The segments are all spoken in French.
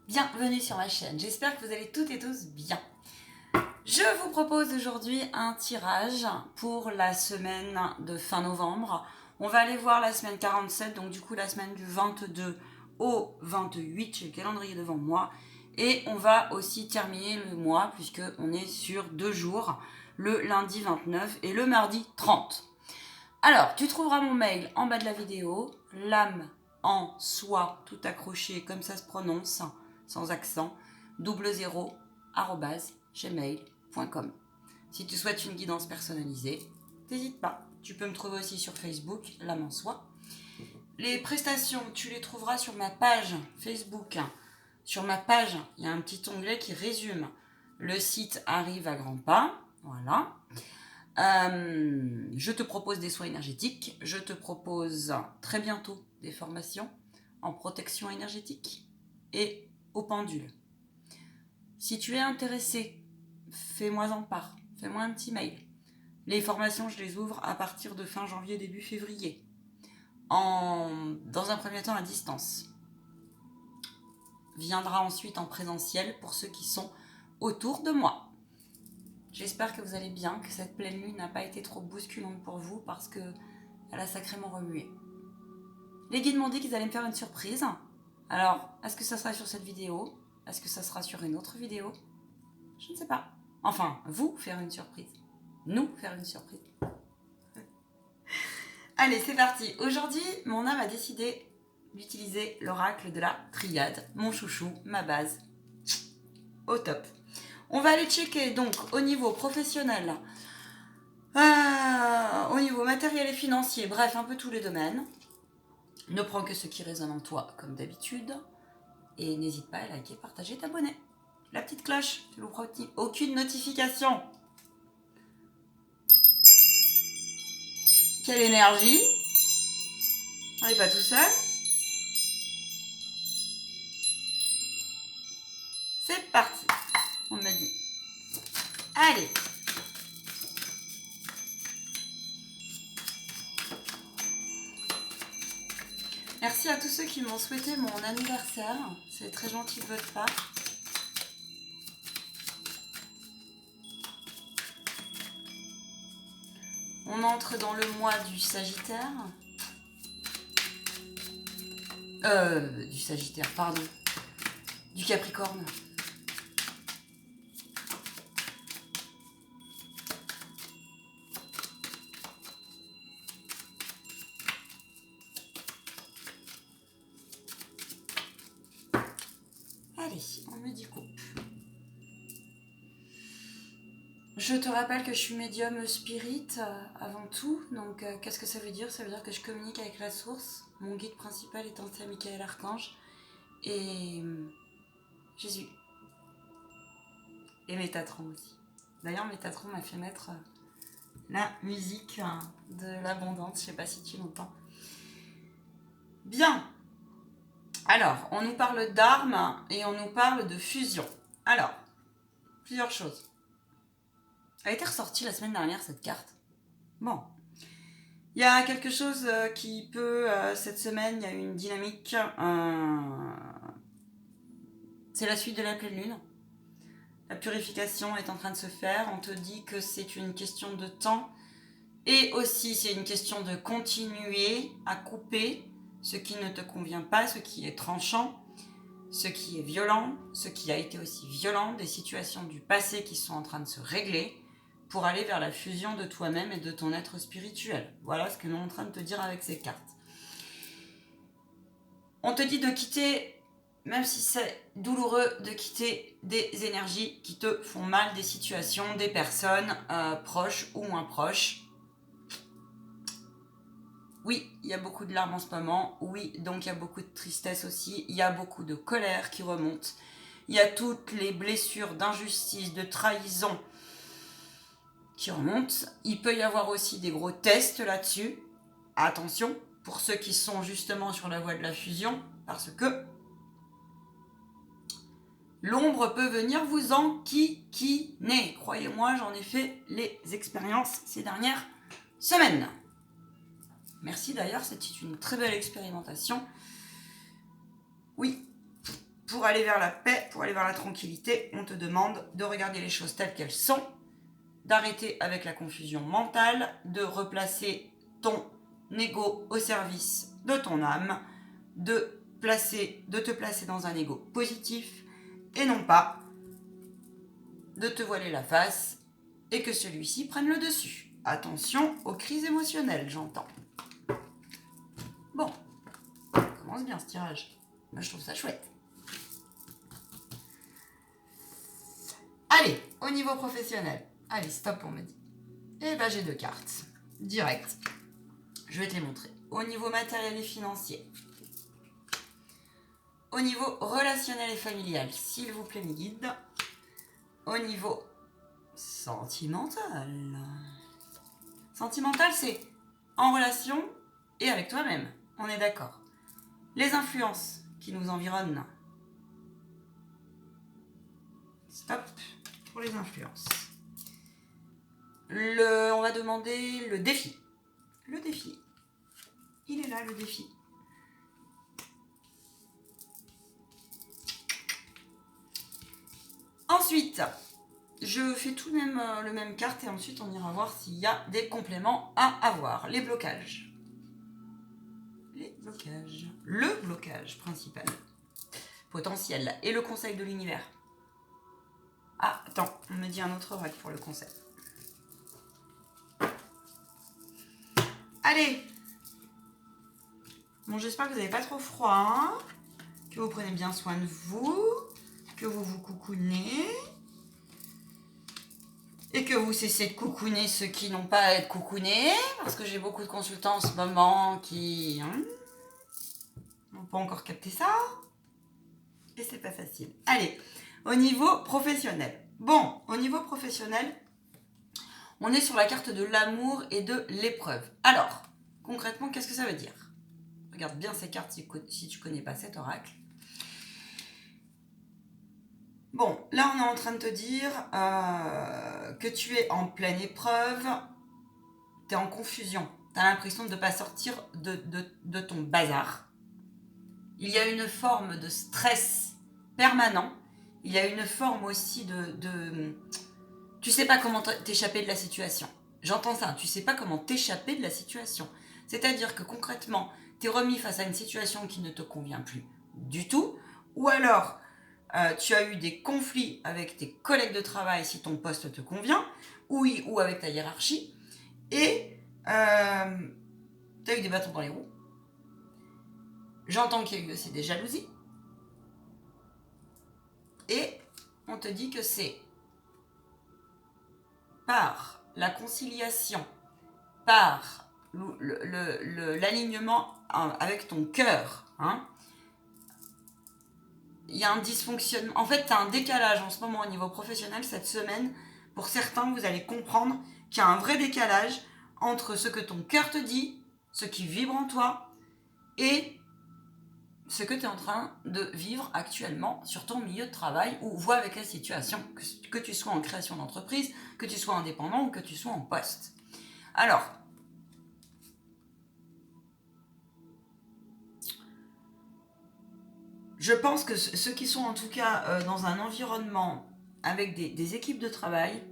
Bienvenue sur ma chaîne, j'espère que vous allez toutes et tous bien. Je vous propose aujourd'hui un tirage pour la semaine de fin novembre. On va aller voir la semaine 47, donc du coup la semaine du 22 au 28, j'ai le calendrier devant moi. Et on va aussi terminer le mois puisque on est sur 2 jours, le lundi 29 et le mardi 30. Alors, tu trouveras mon mail en bas de la vidéo, l'âme en soi, tout accroché comme ça se prononce, sans accent, 00@gmail.com. Si tu souhaites une guidance personnalisée, n'hésite pas. Tu peux me trouver aussi sur Facebook, l'âme en soi. Les prestations, tu les trouveras sur ma page Facebook. Sur ma page, il y a un petit onglet qui résume. Le site arrive à grands pas, voilà. Je te propose des soins énergétiques. Je te propose très bientôt des formations en protection énergétique et au pendule. Si tu es intéressé, fais-moi en part. Fais-moi un petit mail. Les formations, je les ouvre à partir de fin janvier, début février. Dans un premier temps à distance. Viendra ensuite en présentiel pour ceux qui sont autour de moi. J'espère que vous allez bien, que cette pleine lune n'a pas été trop bousculante pour vous parce qu'elle a sacrément remué. Les guides m'ont dit qu'ils allaient me faire une surprise. Alors, est-ce que ça sera sur cette vidéo? Est-ce que ça sera sur une autre vidéo? Je ne sais pas. Enfin, vous faire une surprise. Nous faire une surprise. Allez, c'est parti. Aujourd'hui, mon âme a décidé d'utiliser l'oracle de la triade. Mon chouchou, ma base. Au top. On va aller checker donc au niveau professionnel, au niveau matériel et financier, bref, un peu tous les domaines. Ne prends que ce qui résonne en toi, comme d'habitude. Et n'hésite pas à liker, partager, t'abonner. La petite cloche, tu ne louperas aucune notification. Quelle énergie! On n'est pas tout seul. C'est parti. On me dit. Allez. Merci à tous ceux qui m'ont souhaité mon anniversaire. C'est très gentil de votre part. On entre dans le mois du Sagittaire. Du Sagittaire, pardon. Du Capricorne. Allez, on me dit coupe. Je te rappelle que je suis médium spirit avant tout. Donc, qu'est-ce que ça veut dire? Ça veut dire que je communique avec la source. Mon guide principal étant Saint Michael Archange. Et Jésus. Et Métatron aussi. D'ailleurs, Métatron m'a fait mettre la musique de l'abondance. Je sais pas si tu l'entends. Bien. Alors, on nous parle d'armes et on nous parle de fusion. Alors, plusieurs choses. Elle a été ressortie la semaine dernière, cette carte. Bon. Il y a quelque chose qui peut, cette semaine, il y a une dynamique. C'est la suite de la pleine lune. La purification est en train de se faire. On te dit que c'est une question de temps. Et aussi, c'est une question de continuer à couper ce qui ne te convient pas, ce qui est tranchant, ce qui est violent, ce qui a été aussi violent, des situations du passé qui sont en train de se régler pour aller vers la fusion de toi-même et de ton être spirituel. Voilà ce que nous sommes en train de te dire avec ces cartes. On te dit de quitter, même si c'est douloureux, de quitter des énergies qui te font mal, des situations, des personnes proches ou moins proches. Oui, il y a beaucoup de larmes en ce moment. Oui, donc il y a beaucoup de tristesse aussi. Il y a beaucoup de colère qui remonte. Il y a toutes les blessures d'injustice, de trahison qui remontent. Il peut y avoir aussi des gros tests là-dessus. Attention, pour ceux qui sont justement sur la voie de la fusion, parce que l'ombre peut venir vous enquiquiner. Croyez-moi, j'en ai fait les expériences ces dernières semaines. Merci d'ailleurs, c'était une très belle expérimentation. Oui, pour aller vers la paix, pour aller vers la tranquillité, on te demande de regarder les choses telles qu'elles sont, d'arrêter avec la confusion mentale, de replacer ton ego au service de ton âme, de te placer dans un ego positif et non pas de te voiler la face et que celui-ci prenne le dessus. Attention aux crises émotionnelles, j'entends. Bon, ça commence bien ce tirage. Moi, je trouve ça chouette. Allez, au niveau professionnel. Allez, stop, on me dit. Eh ben, j'ai 2 cartes. Direct. Je vais te les montrer. Au niveau matériel et financier. Au niveau relationnel et familial, s'il vous plaît, mes guides. Au niveau sentimental. Sentimental, c'est en relation et avec toi-même. On est d'accord. Les influences qui nous environnent. Stop pour les influences. On va demander le défi. Le défi. Il est là, le défi. Ensuite, je fais tout de même le même carte et ensuite on ira voir s'il y a des compléments à avoir. Les blocages. Les blocages. Le blocage principal. Potentiel. Et le conseil de l'univers. Ah, attends, on me dit un autre oracle pour le conseil. Allez. Bon, j'espère que vous n'avez pas trop froid, hein, que vous prenez bien soin de vous, que vous vous coucounez, et que vous cessez de coucouner ceux qui n'ont pas à être coucounés, parce que j'ai beaucoup de consultants en ce moment qui n'ont pas encore capté ça, et c'est pas facile. Allez, au niveau professionnel. Bon, au niveau professionnel, on est sur la carte de l'amour et de l'épreuve. Alors, concrètement, qu'est-ce que ça veut dire ? Regarde bien ces cartes si tu ne connais pas cet oracle. Bon, là on est en train de te dire que tu es en pleine épreuve, tu es en confusion, tu as l'impression de ne pas sortir de ton bazar. Il y a une forme de stress permanent, il y a une forme aussi tu sais pas comment t'échapper de la situation. J'entends ça, tu sais pas comment t'échapper de la situation. C'est-à-dire que concrètement, tu es remis face à une situation qui ne te convient plus du tout, ou alors tu as eu des conflits avec tes collègues de travail si ton poste te convient, ou avec ta hiérarchie, et tu as eu des bâtons dans les roues. J'entends qu'il y a eu aussi des jalousies. Et on te dit que c'est par la conciliation, par l'alignement avec ton cœur, hein, il y a un dysfonctionnement. En fait, tu as un décalage en ce moment au niveau professionnel cette semaine. Pour certains, vous allez comprendre qu'il y a un vrai décalage entre ce que ton cœur te dit, ce qui vibre en toi, et ce que tu es en train de vivre actuellement sur ton milieu de travail ou vois avec la situation, que tu sois en création d'entreprise, que tu sois indépendant ou que tu sois en poste. Alors, je pense que ceux qui sont en tout cas dans un environnement avec des équipes de travail,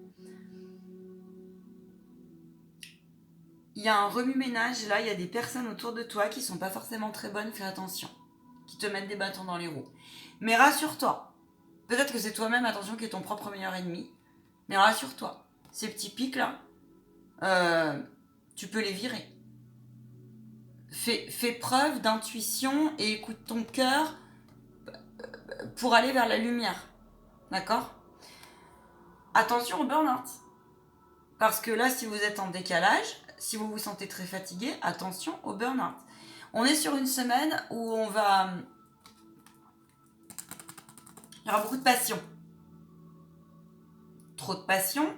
il y a un remue-ménage, là, il y a des personnes autour de toi qui sont pas forcément très bonnes, fais attention, qui te mettent des bâtons dans les roues. Mais rassure-toi, peut-être que c'est toi-même, attention, qui est ton propre meilleur ennemi, mais rassure-toi, ces petits pics-là, tu peux les virer. Fais preuve d'intuition et écoute ton cœur pour aller vers la lumière. D'accord ? Attention au burn-out. Parce que là, si vous êtes en décalage, si vous vous sentez très fatigué, attention au burn-out. On est sur une semaine où il y aura beaucoup de passion. Trop de passion,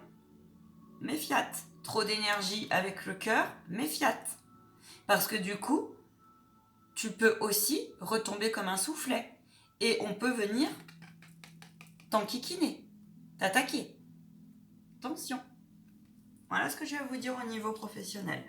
méfiate. Trop d'énergie avec le cœur, méfiate. Parce que du coup, tu peux aussi retomber comme un soufflet. Et on peut venir t'enquiquiner, t'attaquer. Attention. Voilà ce que je vais vous dire au niveau professionnel.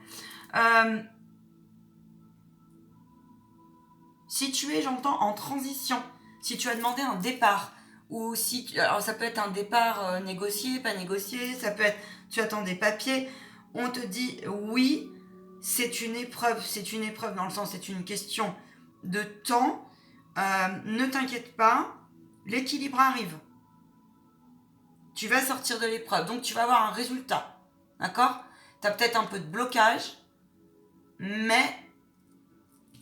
Si tu es, j'entends, en transition, Si tu as demandé un départ, ou si alors ça peut être un départ négocié, pas négocié, ça peut être tu attends des papiers, on te dit oui, c'est une épreuve dans le sens, c'est une question de temps, ne t'inquiète pas, l'équilibre arrive. Tu vas sortir de l'épreuve, donc tu vas avoir un résultat, d'accord? Tu as peut-être un peu de blocage, mais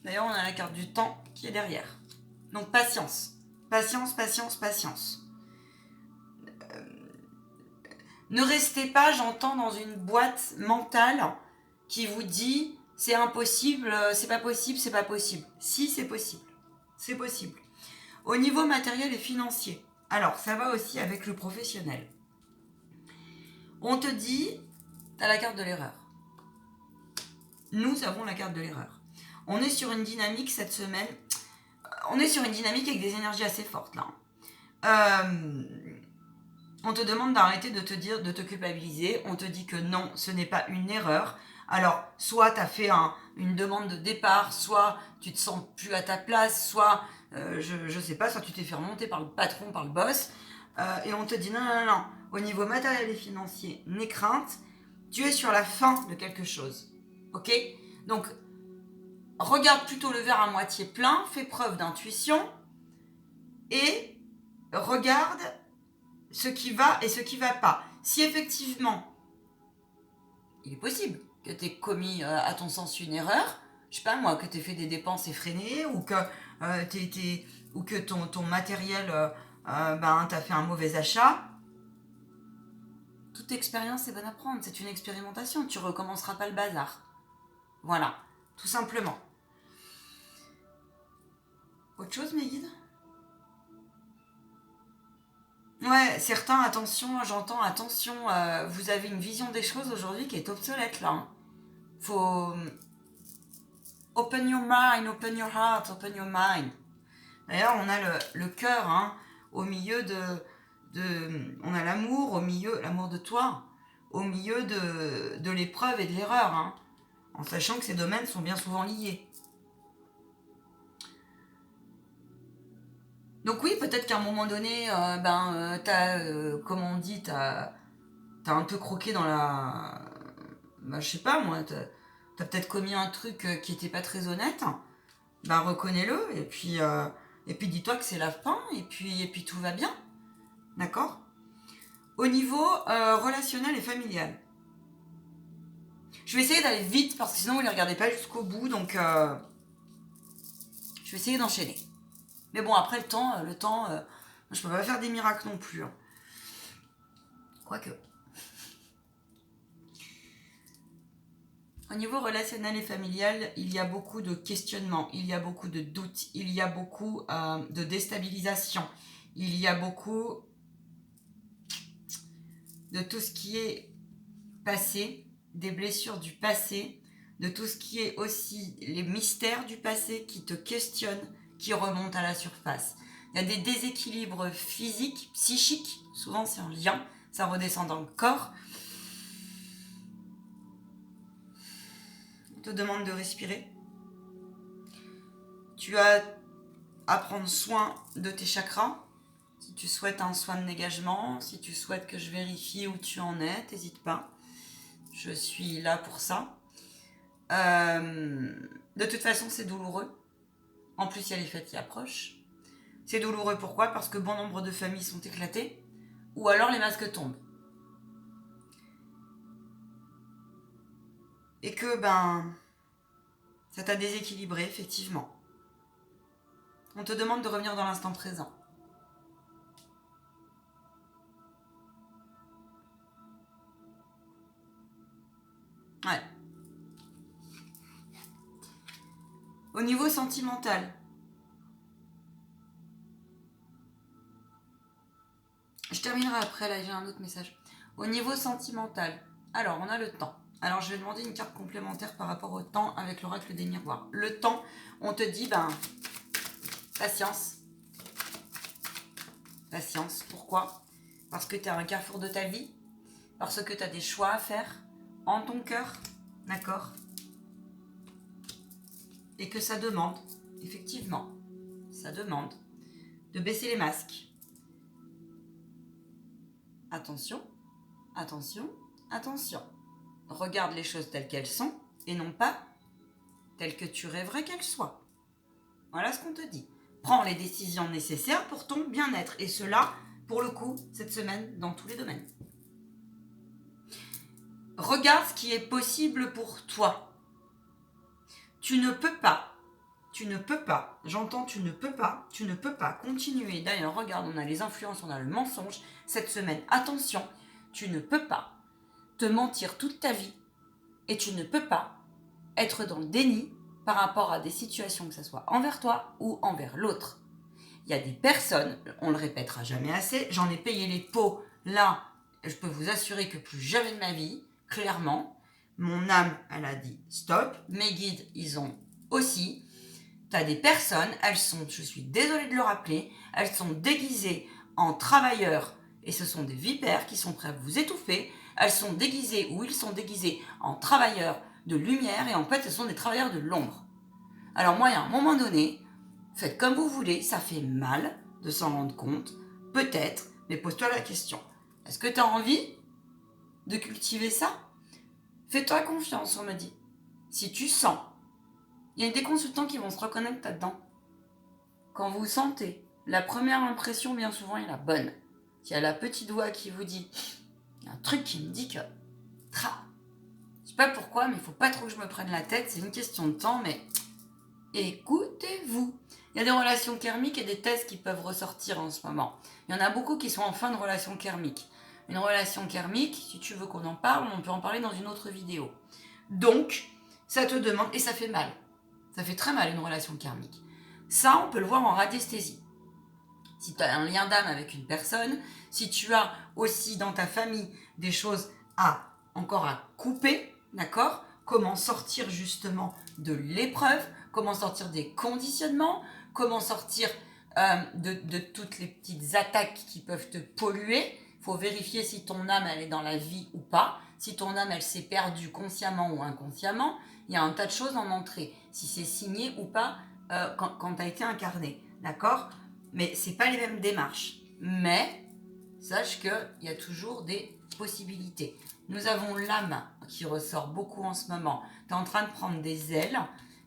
d'ailleurs on a la carte du temps qui est derrière. Donc patience, patience, patience, patience. Ne restez pas, j'entends, dans une boîte mentale qui vous dit c'est impossible, c'est pas possible, c'est pas possible. Si, c'est possible. C'est possible. Au niveau matériel et financier, alors ça va aussi avec le professionnel. On te dit, t'as la carte de l'erreur. Nous avons la carte de l'erreur. On est sur une dynamique cette semaine, on est sur une dynamique avec des énergies assez fortes là. On te demande d'arrêter de te dire, de te culpabiliser. On te dit que non, ce n'est pas une erreur. Alors, soit tu as fait une demande de départ, soit tu te sens plus à ta place, soit, je sais pas, soit tu t'es fait remonter par le patron, par le boss. Et on te dit non, non, non, au niveau matériel et financier, n'aie crainte, tu es sur la fin de quelque chose. Ok? Donc, regarde plutôt le verre à moitié plein, fais preuve d'intuition et regarde ce qui va et ce qui va pas. Si effectivement, il est possible que tu aies commis à ton sens une erreur, je sais pas moi, que tu aies fait des dépenses effrénées ou que ton matériel, t'as fait un mauvais achat, toute expérience est bonne à prendre, c'est une expérimentation, tu recommenceras pas le bazar. Voilà, tout simplement. Autre chose, mes guides ? Ouais, certains, attention, j'entends, attention, vous avez une vision des choses aujourd'hui qui est obsolète là. Hein. Faut open your mind, open your heart, open your mind. D'ailleurs, on a le cœur hein, au milieu on a l'amour au milieu, l'amour de toi, au milieu de l'épreuve et de l'erreur, hein, en sachant que ces domaines sont bien souvent liés. Donc oui, peut-être qu'à un moment donné, comme on dit, t'as un peu croqué dans la... je sais pas moi, t'as peut-être commis un truc qui était pas très honnête, reconnais-le, et puis dis-toi que c'est la fin, et puis tout va bien, d'accord ? Au niveau relationnel et familial. Je vais essayer d'aller vite, parce que sinon vous ne les regardez pas jusqu'au bout, donc je vais essayer d'enchaîner. Mais bon, après le temps, je peux pas faire des miracles non plus. Hein. Quoique. Au niveau relationnel et familial, il y a beaucoup de questionnements, il y a beaucoup de doutes, il y a beaucoup de déstabilisation, il y a beaucoup de tout ce qui est passé, des blessures du passé, de tout ce qui est aussi les mystères du passé qui te questionnent, qui remontent à la surface. Il y a des déséquilibres physiques, psychiques, souvent c'est en lien, ça redescend dans le corps. On te demande de respirer. Tu as à prendre soin de tes chakras. Si tu souhaites un soin de dégagement, si tu souhaites que je vérifie où tu en es, n'hésite pas. Je suis là pour ça. De toute façon, c'est douloureux. En plus, il y a les fêtes qui approchent. C'est douloureux, pourquoi ? Parce que bon nombre de familles sont éclatées, ou alors les masques tombent. Et que, ça t'a déséquilibré, effectivement. On te demande de revenir dans l'instant présent. Ouais. Au niveau sentimental, je terminerai après, là j'ai un autre message. Au niveau sentimental, alors on a le temps. Alors je vais demander une carte complémentaire par rapport au temps avec l'oracle des miroirs. Le temps, on te dit, patience. Patience, pourquoi ? Parce que tu es à un carrefour de ta vie, parce que tu as des choix à faire en ton cœur, d'accord ? Et que ça demande, effectivement, ça demande de baisser les masques. Attention, attention, attention. Regarde les choses telles qu'elles sont et non pas telles que tu rêverais qu'elles soient. Voilà ce qu'on te dit. Prends les décisions nécessaires pour ton bien-être. Et cela, pour le coup, cette semaine, dans tous les domaines. Regarde ce qui est possible pour toi. Tu ne peux pas, j'entends tu ne peux pas continuer. D'ailleurs, regarde, on a les influences, on a le mensonge. Cette semaine, attention, tu ne peux pas te mentir toute ta vie et tu ne peux pas être dans le déni par rapport à des situations, que ce soit envers toi ou envers l'autre. Il y a des personnes, on le répétera jamais assez, j'en ai payé les pots, là, je peux vous assurer que plus jamais de ma vie, clairement, mon âme, elle a dit stop, mes guides, ils ont aussi. Tu as des personnes, elles sont, je suis désolée de le rappeler, elles sont déguisées en travailleurs, et ce sont des vipères qui sont prêts à vous étouffer, elles sont déguisées, ou ils sont déguisés en travailleurs de lumière, et en fait, ce sont des travailleurs de l'ombre. Alors moi, à un moment donné, faites comme vous voulez, ça fait mal de s'en rendre compte, peut-être, mais pose-toi la question. Est-ce que tu as envie de cultiver ça? Fais-toi confiance, on me dit. Si tu sens, il y a des consultants qui vont se reconnaître là-dedans. Quand vous sentez, la première impression, bien souvent, est la bonne. Il y a la petite voix qui vous dit, il y a un truc qui me dit que, je sais pas pourquoi, mais il faut pas trop que je me prenne la tête, c'est une question de temps, mais écoutez-vous. Il y a des relations karmiques et des tests qui peuvent ressortir en ce moment. Il y en a beaucoup qui sont en fin de relation karmique. Une relation karmique, si tu veux qu'on en parle, on peut en parler dans une autre vidéo. Donc, ça te demande, et ça fait mal. Ça fait très mal une relation karmique. Ça, on peut le voir en radiesthésie. Si tu as un lien d'âme avec une personne, si tu as aussi dans ta famille des choses encore à couper, d'accord? Comment sortir justement de l'épreuve, comment sortir des conditionnements, comment sortir de toutes les petites attaques qui peuvent te polluer. Il faut vérifier si ton âme elle est dans la vie ou pas, si ton âme elle s'est perdue consciemment ou inconsciemment. Il y a un tas de choses en entrée, si c'est signé ou pas quand tu as été incarné, d'accord? Mais ce n'est pas les mêmes démarches. Mais sache qu'il y a toujours des possibilités. Nous avons l'âme qui ressort beaucoup en ce moment. Tu es en train de prendre des ailes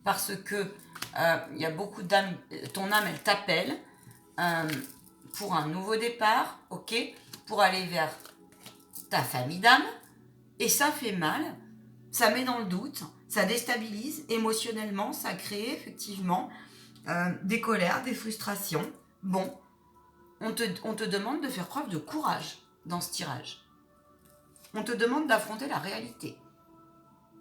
parce que il y a beaucoup d'âmes. Ton âme, elle t'appelle pour un nouveau départ, ok, pour aller vers ta famille d'âme. Et ça fait mal, ça met dans le doute, ça déstabilise émotionnellement, ça crée effectivement des colères, des frustrations. Bon, on te demande de faire preuve de courage dans ce tirage. On te demande d'affronter la réalité.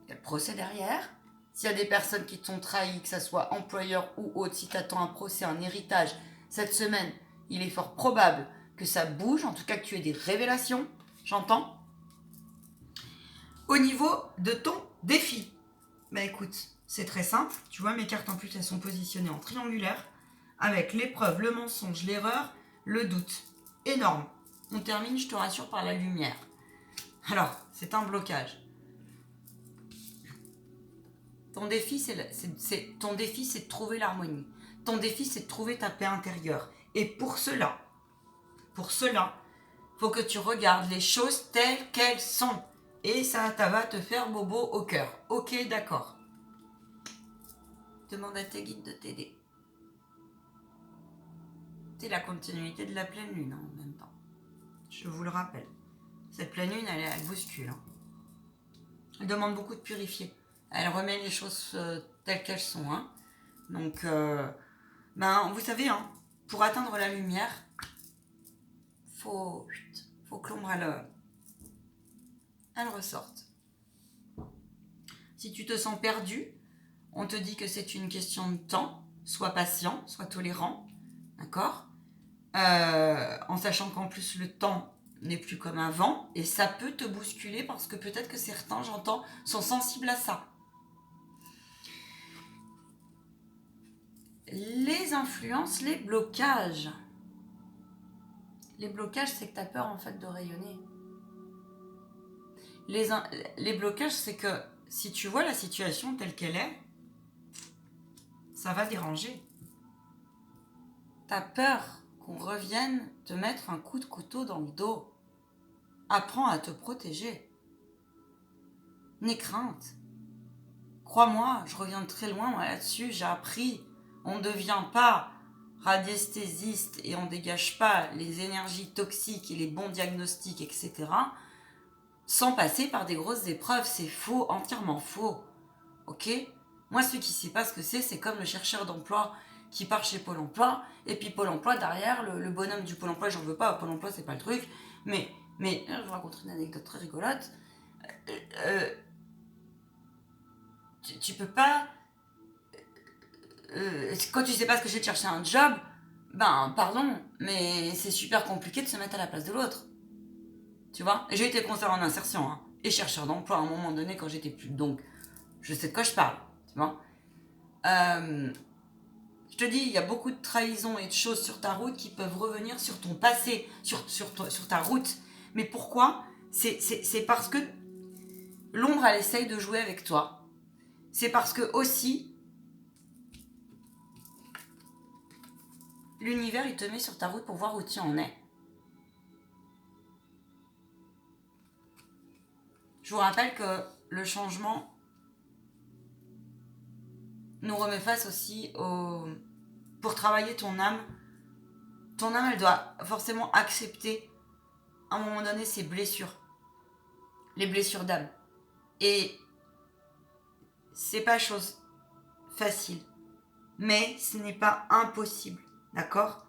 Il y a le procès derrière. S'il y a des personnes qui t'ont trahi, que ce soit employeur ou autre, si tu attends un procès, un héritage, cette semaine, il est fort probable que ça bouge, en tout cas que tu aies des révélations, j'entends. Au niveau de ton défi, bah écoute, c'est très simple. Tu vois, mes cartes en plus, elles sont positionnées en triangulaire, avec l'épreuve, le mensonge, l'erreur, le doute. Énorme. On termine, je te rassure, par la lumière. Alors, c'est un blocage. Ton défi, c'est de trouver l'harmonie. Ton défi, c'est de trouver ta paix intérieure. Et pour cela, faut que tu regardes les choses telles qu'elles sont. Et ça va te faire bobo au cœur. Ok, d'accord. Demande à tes guides de t'aider. C'est la continuité de la pleine lune en même temps. Je vous le rappelle. Cette pleine lune, elle bouscule. Elle demande beaucoup de purifier. Elle remet les choses telles qu'elles sont. Donc, vous savez, pour atteindre la lumière, faut que l'ombre, elle ressorte. Si tu te sens perdu, on te dit que c'est une question de temps. Sois patient, sois tolérant. D'accord ? En sachant qu'en plus, le temps n'est plus comme avant. Et ça peut te bousculer parce que peut-être que certains, j'entends, sont sensibles à ça. Les influences, les blocages. Les blocages, c'est que tu as peur en fait de rayonner. Les blocages, c'est que si tu vois la situation telle qu'elle est, ça va déranger. Tu as peur qu'on revienne te mettre un coup de couteau dans le dos. Apprends à te protéger. N'aie crainte. Crois-moi, je reviens de très loin là-dessus, j'ai appris. On ne devient pas radiesthésiste et on ne dégage pas les énergies toxiques et les bons diagnostics, etc. sans passer par des grosses épreuves. C'est faux, entièrement faux. Ok ? Moi, celui qui ne sait pas ce que c'est comme le chercheur d'emploi qui part chez Pôle emploi, et puis Pôle emploi, derrière, le bonhomme du Pôle emploi, j'en veux pas, Pôle emploi, c'est pas le truc, mais je vous raconte une anecdote très rigolote. Tu peux pas... quand tu sais pas ce que c'est de chercher un job, ben, pardon, mais c'est super compliqué de se mettre à la place de l'autre. Tu vois ? J'ai été conseillère en insertion, hein, et chercheur d'emploi à un moment donné quand j'étais plus... Donc, je sais de quoi je parle, tu vois ? Je te dis, il y a beaucoup de trahisons et de choses sur ta route qui peuvent revenir sur ton passé, sur ta route. Mais pourquoi ? C'est parce que l'ombre, elle essaye de jouer avec toi. C'est parce que aussi, l'univers, il te met sur ta route pour voir où tu en es. Je vous rappelle que le changement nous remet face aussi pour travailler ton âme. Ton âme, elle doit forcément accepter à un moment donné ses blessures. Les blessures d'âme. Et c'est pas chose facile. Mais ce n'est pas impossible. D'accord ?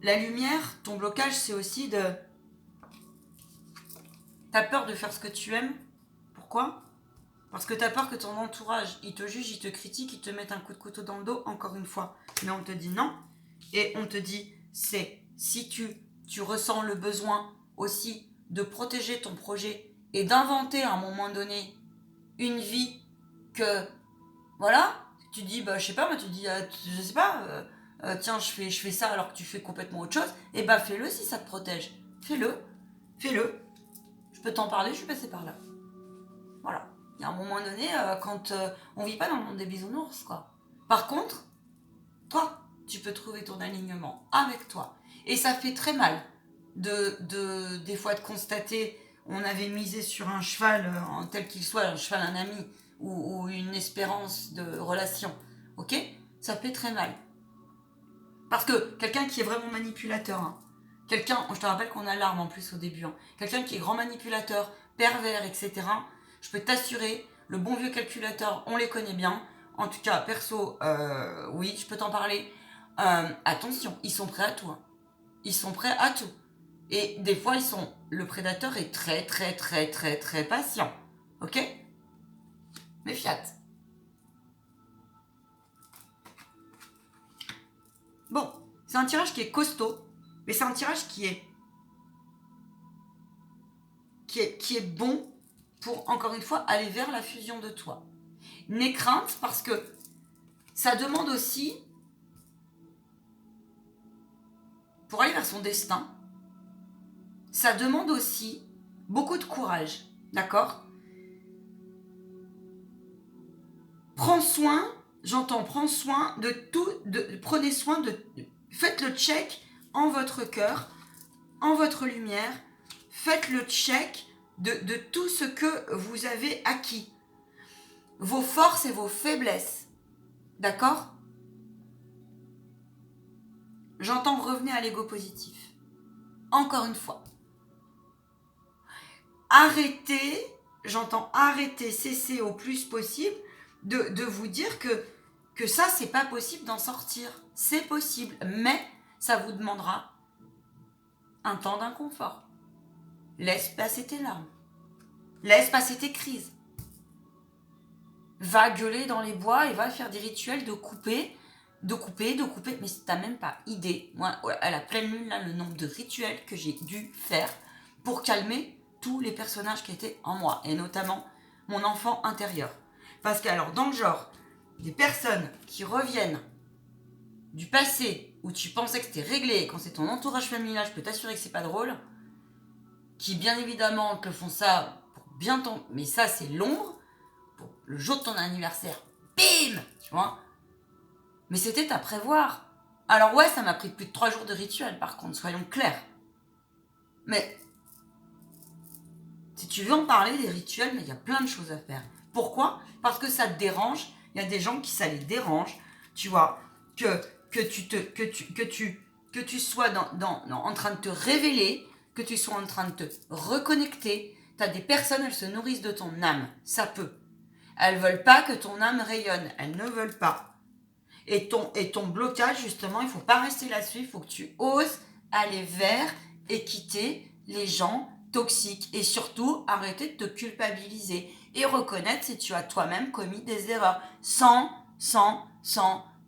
La lumière, ton blocage, c'est aussi de... T'as peur de faire ce que tu aimes. Pourquoi ? Parce que t'as peur que ton entourage, il te juge, il te critique, il te mette un coup de couteau dans le dos, encore une fois. Mais on te dit non. Et on te dit, c'est si tu ressens le besoin aussi de protéger ton projet et d'inventer à un moment donné une vie que, voilà, tu dis, bah, je sais pas, moi, tu dis, je sais pas, tiens, je fais ça alors que tu fais complètement autre chose, et bah, fais-le si ça te protège. Fais-le. Je peux t'en parler, je suis passée par là. Voilà. Il y a un moment donné, quand on vit pas dans le monde des bisounours, quoi. Par contre, toi, tu peux trouver ton alignement avec toi. Et ça fait très mal des fois de constater, on avait misé sur un cheval, tel qu'il soit, un cheval, un ami, ou une espérance de relation. Ok ? Ça fait très mal. Parce que quelqu'un qui est vraiment manipulateur, hein, quelqu'un, je te rappelle qu'on a l'arme en plus au début, hein, quelqu'un qui est grand manipulateur, pervers, etc., je peux t'assurer, le bon vieux calculateur, on les connaît bien. En tout cas, perso, oui, je peux t'en parler. Attention, ils sont prêts à tout. Hein. Ils sont prêts à tout. Et des fois, le prédateur est très, très, très, très, très patient. Ok ? Méfiate. Bon, c'est un tirage qui est costaud, mais c'est un tirage qui est bon pour, encore une fois, aller vers la fusion de toi. N'aie crainte parce que ça demande aussi, pour aller vers son destin, ça demande aussi beaucoup de courage, d'accord ? Prends soin de tout, prenez soin faites le check en votre cœur, en votre lumière, faites le check de tout ce que vous avez acquis, vos forces et vos faiblesses, d'accord ? J'entends revenez à l'ego positif. Encore une fois. Arrêtez, cessez au plus possible de vous dire que ça, c'est pas possible d'en sortir. C'est possible, mais ça vous demandera un temps d'inconfort. Laisse passer tes larmes. Laisse passer tes crises. Va gueuler dans les bois et va faire des rituels de couper. Mais t'as même pas idée. Moi, à la pleine lune, là, le nombre de rituels que j'ai dû faire pour calmer tous les personnages qui étaient en moi, et notamment mon enfant intérieur. Parce que, alors, dans le genre, des personnes qui reviennent du passé où tu pensais que c'était réglé, quand c'est ton entourage familial, je peux t'assurer que c'est pas drôle, qui bien évidemment te font ça pour bien ton... Mais ça, c'est l'ombre. Pour le jour de ton anniversaire, bim, tu vois. Mais c'était à prévoir. Alors ouais, ça m'a pris plus de 3 jours de rituel, par contre, soyons clairs. Mais si tu veux en parler des rituels, mais il y a plein de choses à faire. Pourquoi? Parce que ça te dérange. Il y a des gens qui ça les dérange, tu vois, que tu sois en train de te révéler, que tu sois en train de te reconnecter. Tu as des personnes, elles se nourrissent de ton âme. Ça peut. Elles veulent pas que ton âme rayonne. Elles ne veulent pas. Et ton blocage, justement, il ne faut pas rester là-dessus. Il faut que tu oses aller vers et quitter les gens toxiques. Et surtout, arrêter de te culpabiliser. Et reconnaître si tu as toi-même commis des erreurs. Sans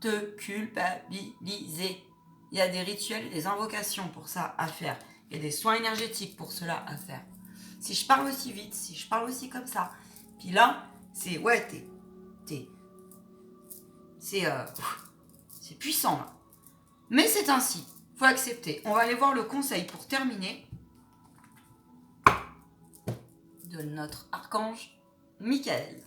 te culpabiliser. Il y a des rituels et des invocations pour ça à faire. Il y a des soins énergétiques pour cela à faire. Si je parle aussi vite, si je parle aussi comme ça. Puis là, c'est... Ouais, c'est puissant là. Mais c'est ainsi. Faut accepter. On va aller voir le conseil pour terminer de notre archange Michael.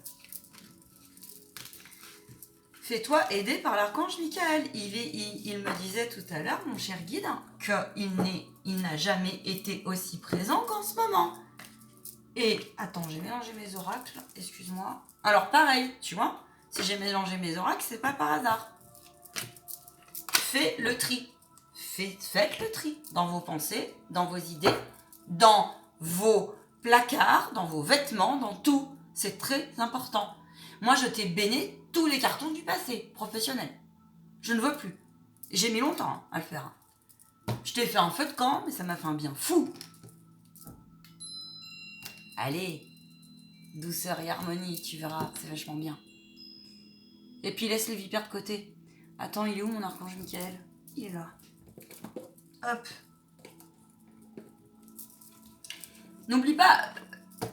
Fais-toi aider par l'archange Michael. Il me disait tout à l'heure, mon cher guide, qu'il n'a jamais été aussi présent qu'en ce moment. Et, attends, j'ai mélangé mes oracles, excuse-moi. Alors pareil, tu vois, si j'ai mélangé mes oracles, c'est pas par hasard. Faites le tri. Faites le tri dans vos pensées, dans vos idées, dans vos placards, dans vos vêtements, dans tout. C'est très important. Moi, je t'ai béné tous les cartons du passé, professionnel. Je ne veux plus. J'ai mis longtemps à le faire. Je t'ai fait un feu de camp, mais ça m'a fait un bien fou. Allez, douceur et harmonie, tu verras, c'est vachement bien. Et puis laisse les vipères de côté. Attends, il est où mon archange Michael? Il est là. Hop. N'oublie pas,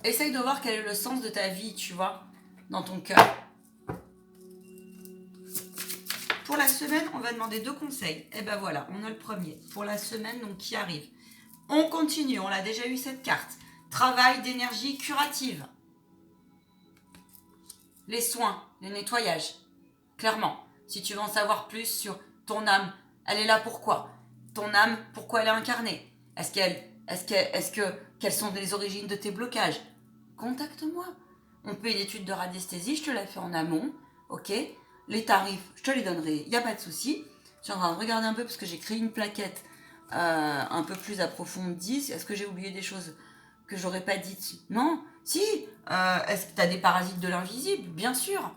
essaye de voir quel est le sens de ta vie, tu vois, dans ton cœur. Pour la semaine, on va demander 2 conseils. Et ben voilà, on a le premier. Pour la semaine donc qui arrive. On continue, on a déjà eu cette carte. Travail d'énergie curative. Les soins, les nettoyages. Clairement, si tu veux en savoir plus sur ton âme, elle est là pourquoi? Ton âme, pourquoi elle est incarnée? Quelles sont les origines de tes blocages? Contacte-moi. On fait une étude de radiesthésie, je te la fais en amont, ok? Les tarifs, je te les donnerai, il n'y a pas de souci. Je suis en train de regarder un peu parce que j'ai créé une plaquette un peu plus approfondie. Est-ce que j'ai oublié des choses que j'aurais pas dites? Non. Si. Est-ce que tu as des parasites de l'invisible? Bien sûr.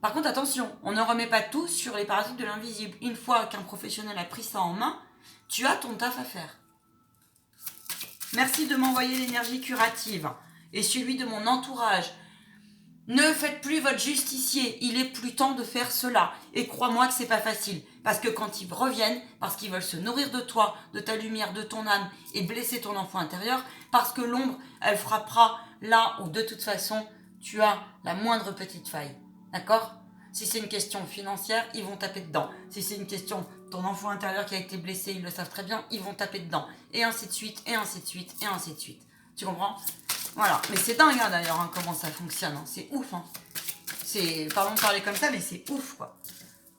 Par contre, attention, on ne remet pas tout sur les parasites de l'invisible. Une fois qu'un professionnel a pris ça en main, tu as ton taf à faire. Merci de m'envoyer l'énergie curative et celui de mon entourage. Ne faites plus votre justicier, il est plus temps de faire cela. Et crois-moi que c'est pas facile, parce que quand ils reviennent, parce qu'ils veulent se nourrir de toi, de ta lumière, de ton âme, et blesser ton enfant intérieur, parce que l'ombre, elle frappera là où de toute façon, tu as la moindre petite faille. D'accord? Si c'est une question financière, ils vont taper dedans. Si c'est une question, ton enfant intérieur qui a été blessé, ils le savent très bien, ils vont taper dedans. Et ainsi de suite, et ainsi de suite, et ainsi de suite. Tu comprends? Voilà, mais c'est dingue hein, d'ailleurs hein, comment ça fonctionne, hein. C'est ouf. Hein. C'est, pardon de parler comme ça, mais c'est ouf quoi.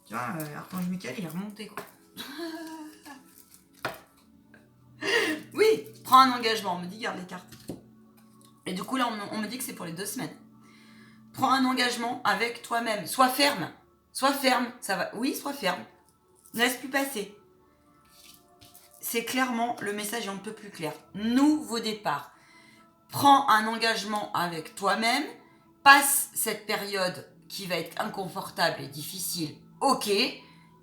Tu vois, Archange Michael, il est remonté quoi. Oui, prends un engagement, on me dit garde les cartes. Et du coup là, on me dit que c'est pour les 2 semaines. Prends un engagement avec toi-même, sois ferme, ça va. Oui, sois ferme, ne laisse plus passer. C'est clairement le message est un peu plus clair. Nouveau départ. Prends un engagement avec toi-même, passe cette période qui va être inconfortable et difficile, ok,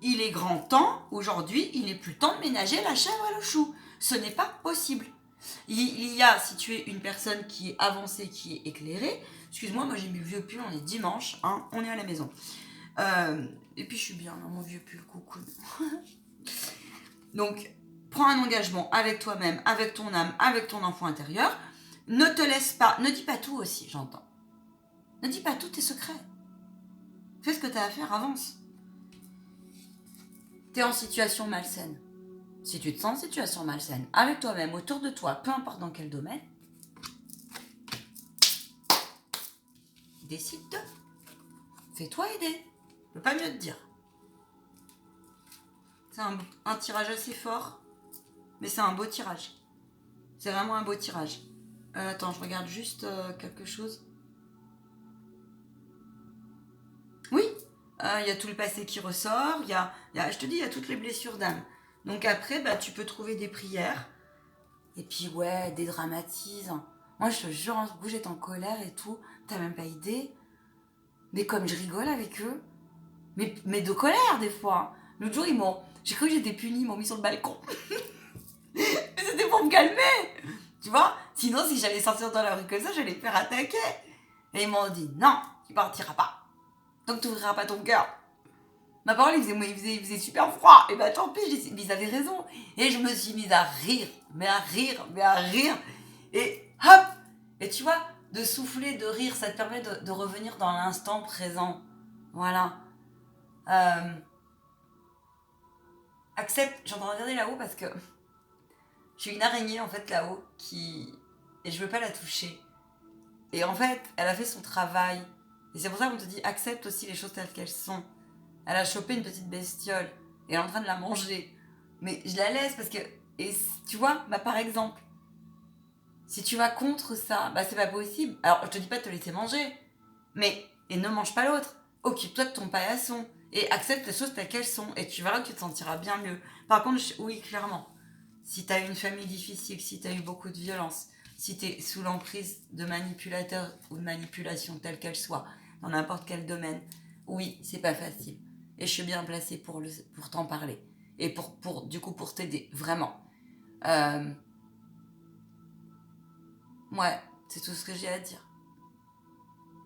il est grand temps, aujourd'hui, il n'est plus temps de ménager la chèvre et le chou. Ce n'est pas possible. Il y a, si tu es une personne qui est avancée, qui est éclairée, excuse-moi, moi j'ai mis le vieux pull, on est dimanche, hein, on est à la maison. Et puis je suis bien dans mon vieux pull, coucou. Donc, prends un engagement avec toi-même, avec ton âme, avec ton enfant intérieur. Ne te laisse pas, ne dis pas tout aussi, j'entends. Ne dis pas tous tes secrets. Fais ce que tu as à faire, avance. Tu es en situation malsaine. Si tu te sens en situation malsaine, avec toi-même, autour de toi, peu importe dans quel domaine, décide-te. Fais-toi aider. Je peux pas mieux te dire. C'est un tirage assez fort, mais c'est un beau tirage. C'est vraiment un beau tirage. Attends, je regarde juste quelque chose. Oui, il y a tout le passé qui ressort. Je te dis, il y a toutes les blessures d'âme. Donc après, bah, tu peux trouver des prières. Et puis ouais, dédramatise. Moi, je te jure, en ce coup, j'étais en colère et tout. T'as même pas idée. Mais comme je rigole avec eux. Mais de colère, des fois. L'autre jour, j'ai cru que j'étais punie, ils m'ont mis sur le balcon. Mais c'était pour me calmer. Tu vois? Sinon, si j'allais sortir dans la rue comme ça, j'allais me faire attaquer. Et ils m'ont dit, non, tu partiras pas. Donc tu n'ouvriras pas ton cœur. Ma parole, il faisait super froid. Et bah tant pis, mais ils avaient raison. Et je me suis mise à rire, mais à rire, mais à rire. Et hop. Et tu vois, de souffler, de rire, ça te permet de revenir dans l'instant présent. Voilà. Accepte, je suis en train de regarder là-haut parce que j'ai une araignée en fait là-haut et je veux pas la toucher. Et en fait, elle a fait son travail. Et c'est pour ça qu'on te dit accepte aussi les choses telles qu'elles sont. Elle a chopé une petite bestiole et elle est en train de la manger. Mais je la laisse parce que, et tu vois, bah par exemple, si tu vas contre ça, bah c'est pas possible. Alors je te dis pas de te laisser manger, mais et ne mange pas l'autre. Occupe-toi de ton paillasson et accepte les choses telles qu'elles sont et tu verras que tu te sentiras bien mieux. Par contre, oui, clairement, si tu as une famille difficile, si tu as eu beaucoup de violence, si tu es sous l'emprise de manipulateurs ou de manipulation telle qu'elle soit, dans n'importe quel domaine, oui, c'est pas facile. Et je suis bien placée pour t'en parler. Et du coup, pour t'aider, vraiment. Ouais, c'est tout ce que j'ai à dire.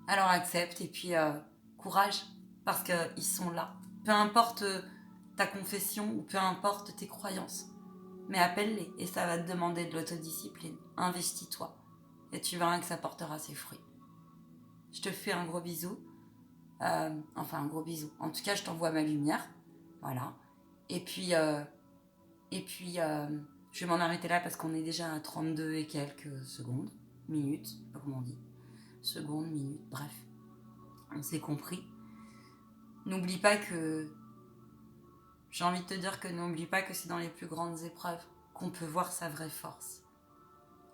Alors accepte et puis courage, parce qu'ils sont là. Peu importe ta confession ou peu importe tes croyances. Mais appelle-les et ça va te demander de l'autodiscipline. Investis-toi et tu verras que ça portera ses fruits. Je te fais un gros bisou. Enfin, un gros bisou. En tout cas, je t'envoie ma lumière. Voilà. Et puis, je vais m'en arrêter là parce qu'on est déjà à 32 et quelques secondes. Minutes, je sais pas comment on dit. Secondes, minutes, bref. On s'est compris. N'oublie pas que... J'ai envie de te dire que n'oublie pas que c'est dans les plus grandes épreuves qu'on peut voir sa vraie force.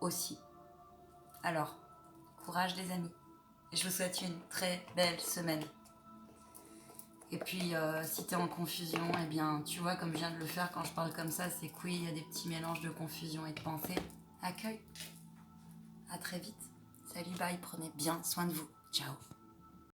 Aussi. Alors, courage les amis. Et je vous souhaite une très belle semaine. Et puis, si t'es en confusion, eh bien, tu vois, comme je viens de le faire quand je parle comme ça, c'est que oui, il y a des petits mélanges de confusion et de pensée. Accueille. À très vite. Salut, bye, prenez bien soin de vous. Ciao.